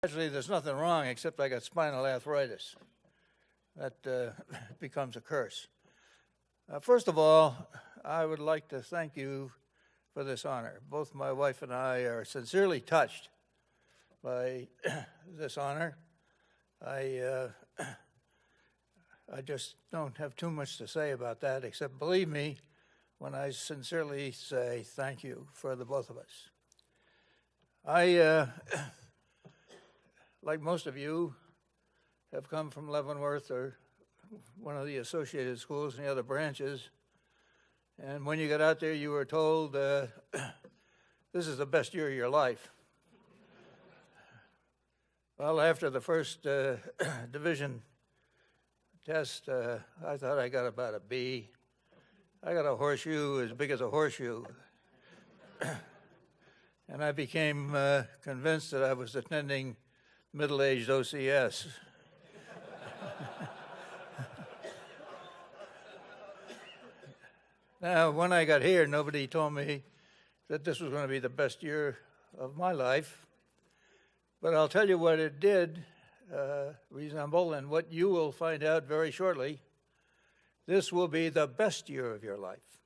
Actually, there's nothing wrong except I got spinal arthritis. That becomes a curse. First of all, I would like to thank you for this honor. Both my wife and I are sincerely touched by this honor. I just don't have too much to say about that, except believe me when I sincerely say thank you for the both of us. I, like most of you, have come from Leavenworth or one of the associated schools in the other branches. And when you got out there, you were told, this is the best year of your life. Well, after the first division test, I thought I got about a B. I got a horseshoe as big as a horseshoe. And I became convinced that I was attending middle-aged OCS. Now, when I got here, nobody told me that this was going to be the best year of my life. But I'll tell you what it did resemble, and what you will find out very shortly. This will be the best year of your life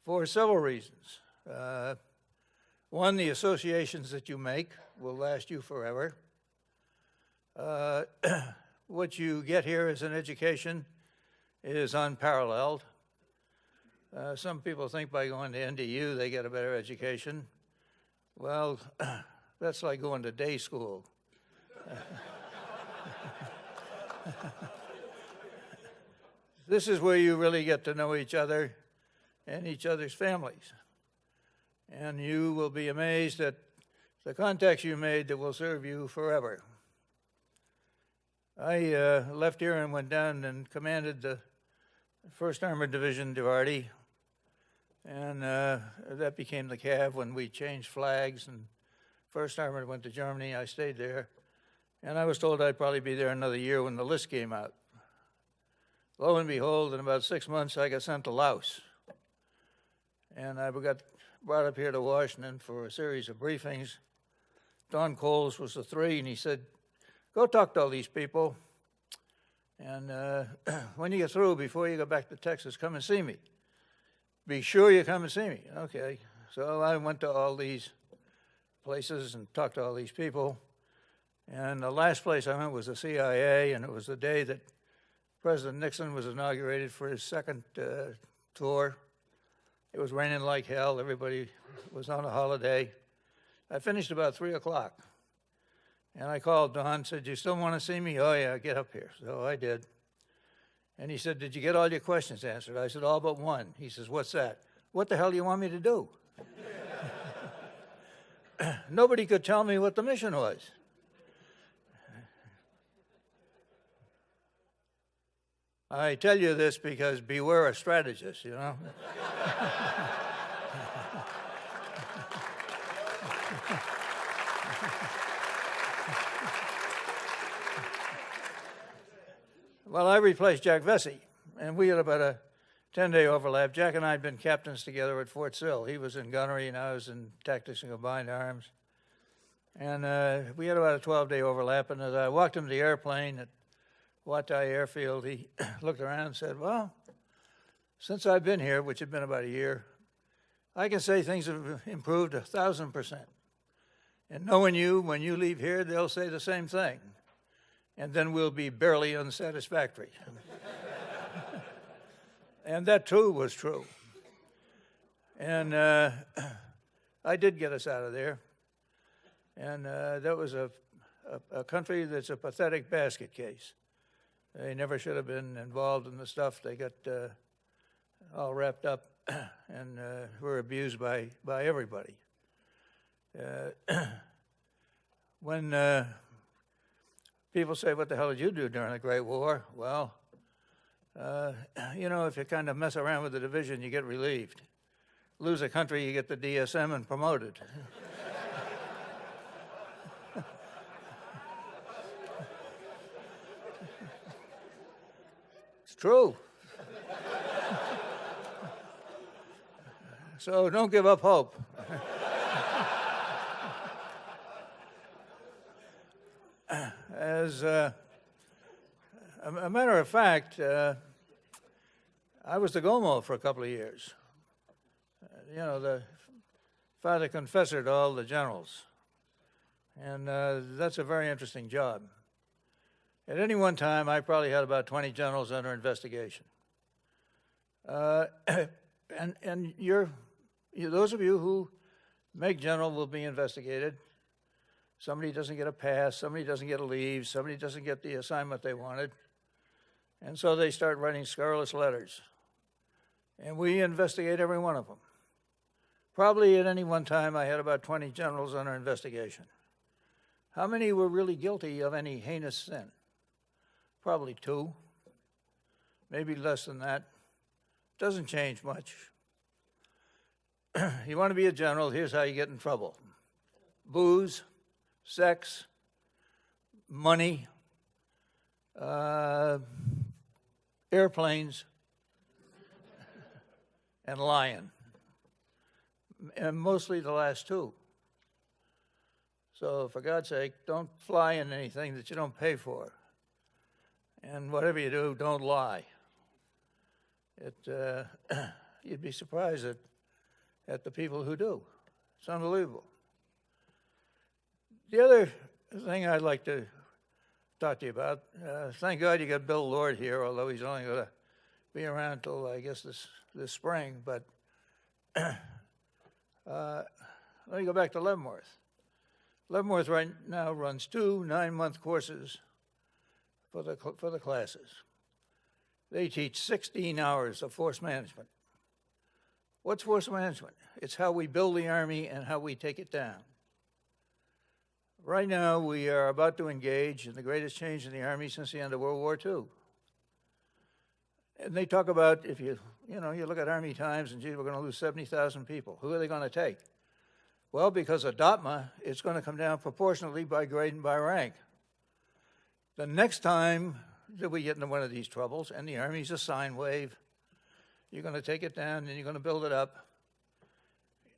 for several reasons. One, the associations that you make will last you forever. What you get here as an education is unparalleled. Some people think by going to NDU they get a better education. Well, that's like going to day school. This is where you really get to know each other and each other's families. And you will be amazed at the contacts you made that will serve you forever. I left here and went down and commanded the 1st Armored Division Duarte, and that became the CAV when we changed flags, and 1st Armored went to Germany. I stayed there, and I was told I'd probably be there another year when the list came out. Lo and behold, in about 6 months, I got sent to Laos, and I got brought up here to Washington for a series of briefings. Don Coles was the 3, and he said, go talk to all these people, and when you get through, before you go back to Texas, come and see me. Be sure you come and see me. Okay, so I went to all these places and talked to all these people, and the last place I went was the CIA, and it was the day that President Nixon was inaugurated for his second tour. It was raining like hell. Everybody was on a holiday. I finished about 3 o'clock. And I called Don, said, you still want to see me? Oh, yeah, get up here. So I did. And he said, did you get all your questions answered? I said, all but one. He says, what's that? What the hell do you want me to do? Nobody could tell me what the mission was. I tell you this because beware a strategist, you know. Well, I replaced Jack Vesey, and we had about a 10-day overlap. Jack and I had been captains together at Fort Sill. He was in gunnery, and I was in tactics and combined arms. And we had about a 12-day overlap, and as I walked him to the airplane at Watai Airfield, he looked around and said, well, since I've been here, which had been about a year, I can say things have improved 1,000%. And knowing you, when you leave here, they'll say the same thing. And then we'll be barely unsatisfactory. And that, too, was true. And I did get us out of there. And that was a country that's a pathetic basket case. They never should have been involved in the stuff. They got all wrapped up and were abused by everybody. When people say, what the hell did you do during the Great War? Well, you know, if you kind of mess around with the division, you get relieved. Lose a country, you get the DSM and promoted. It's true. So don't give up hope. As a matter of fact, I was the Gomo for a couple of years. The father confessor to all the generals. And that's a very interesting job. At any one time, I probably had about 20 generals under investigation. And those of you who make general will be investigated. Somebody doesn't get a pass, somebody doesn't get a leave, somebody doesn't get the assignment they wanted. And so they start writing scurrilous letters. And we investigate every one of them. Probably at any one time, I had about 20 generals under investigation. How many were really guilty of any heinous sin? Probably 2, maybe less than that. Doesn't change much. You want to be a general, here's how you get in trouble. Booze, sex, money, airplanes, and lying. And mostly the last 2. So for God's sake, don't fly in anything that you don't pay for. And whatever you do, don't lie. You'd be surprised at the people who do. It's unbelievable. The other thing I'd like to talk to you about, thank God you got Bill Lord here, although he's only going to be around till, I guess, this spring. But let me go back to Leavenworth. Leavenworth right now runs 2 9-month courses for the classes. They teach 16 hours of force management. What's force management? It's how we build the Army and how we take it down. Right now, we are about to engage in the greatest change in the Army since the end of World War II. And they talk about, if you look at Army times, and gee, we're going to lose 70,000 people. Who are they going to take? Well, because of DOTMA, it's going to come down proportionately by grade and by rank. The next time that we get into one of these troubles, and the Army's a sine wave, you're going to take it down and you're going to build it up.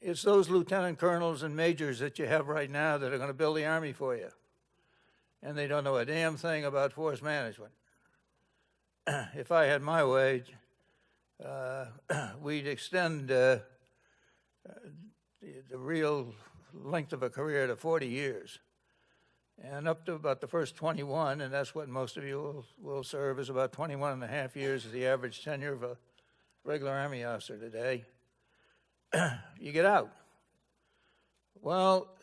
It's those lieutenant colonels and majors that you have right now that are going to build the Army for you. And they don't know a damn thing about force management. If I had my way, we'd extend the real length of a career to 40 years. And up to about the first 21, and that's what most of you will serve, is about 21 and a half years is the average tenure of a regular Army officer today. You get out. Well,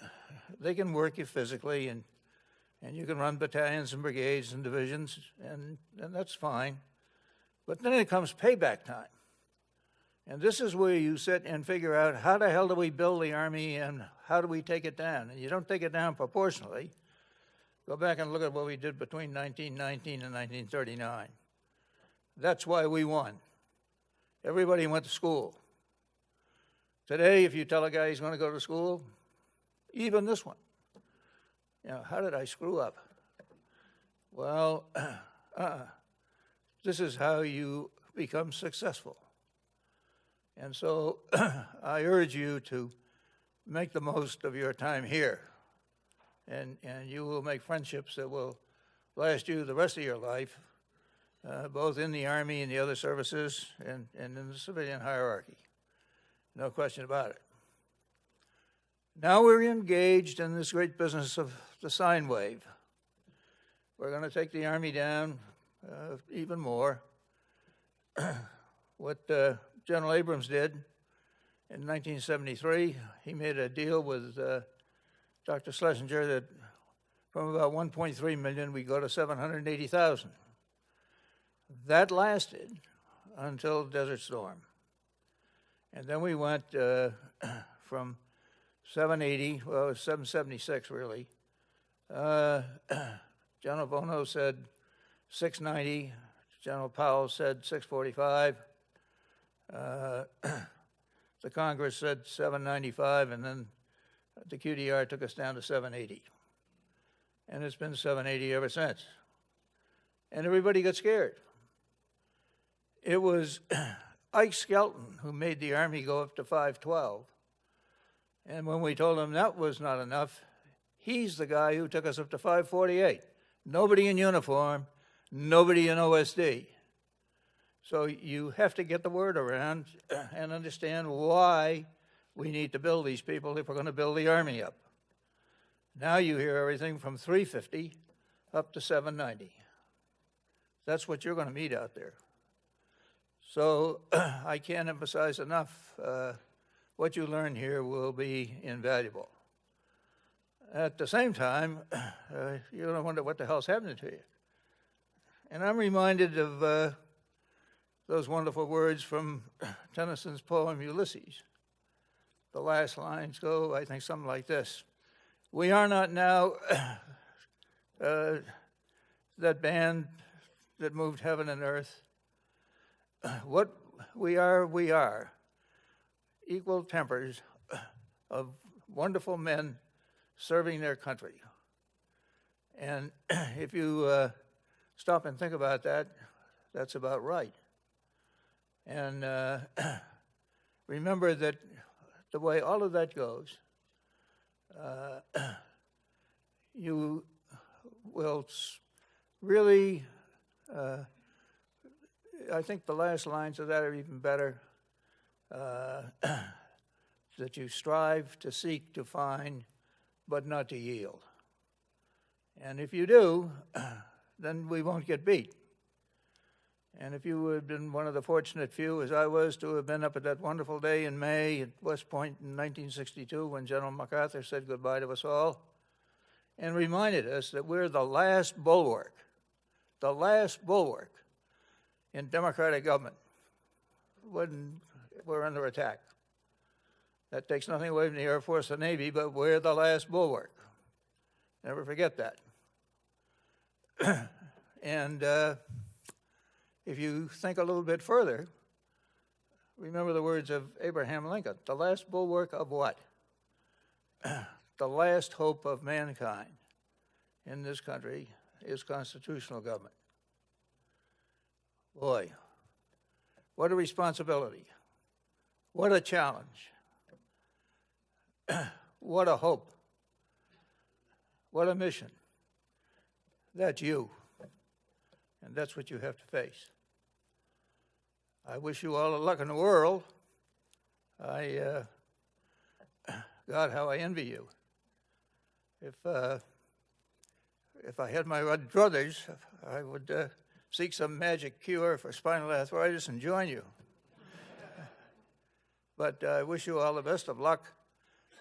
they can work you physically, and you can run battalions and brigades and divisions, and that's fine. But then it comes payback time. And this is where you sit and figure out, how the hell do we build the Army and how do we take it down? And you don't take it down proportionally. Go back and look at what we did between 1919 and 1939. That's why we won. Everybody went to school. Today, if you tell a guy he's going to go to school, even this one, how did I screw up? Well, this is how you become successful. And so I urge you to make the most of your time here. And you will make friendships that will last you the rest of your life, both in the Army and the other services and in the civilian hierarchy. No question about it. Now we're engaged in this great business of the sine wave. We're going to take the Army down even more. What General Abrams did in 1973, he made a deal with Dr. Schlesinger that from about 1.3 million, we go to 780,000. That lasted until Desert Storm. And then we went from 780, well, it was 776 really. General Bono said 690. General Powell said 645. The Congress said 795, and then the QDR took us down to 780. And it's been 780 ever since. And everybody got scared. It was Ike Skelton who made the Army go up to 512. And when we told him that was not enough, He's the guy who took us up to 548. Nobody in uniform, nobody in OSD. So you have to get the word around and understand why we need to build these people if we're going to build the Army up. Now you hear everything from 350 up to 790. That's what you're going to meet out there. So I can't emphasize enough, what you learn here will be invaluable. At the same time, you're going to wonder what the hell's happening to you. And I'm reminded of those wonderful words from Tennyson's poem Ulysses. The last lines go, I think, something like this. We are not now that band that moved heaven and earth. What we are equal tempers of wonderful men serving their country. And if you stop and think about that, that's about right. And remember that the way all of that goes, you will really, I think the last lines of that are even better, that you strive to seek, to find, but not to yield. And if you do, then we won't get beat. And if you had been one of the fortunate few, as I was, to have been up at that wonderful day in May at West Point in 1962 when General MacArthur said goodbye to us all and reminded us that we're the last bulwark in democratic government when we're under attack. That takes nothing away from the Air Force or Navy, but we're the last bulwark. Never forget that. And if you think a little bit further, remember the words of Abraham Lincoln. The last bulwark of what? The last hope of mankind in this country is constitutional government. Boy, what a responsibility. What a challenge. What a hope. What a mission. That's you. And that's what you have to face. I wish you all the luck in the world. God, how I envy you. If I had my druthers, I would seek some magic cure for spinal arthritis and join you. But I wish you all the best of luck.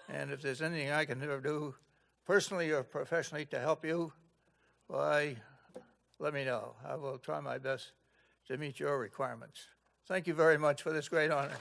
And if there's anything I can do personally or professionally to help you, why, let me know. I will try my best to meet your requirements. Thank you very much for this great honor.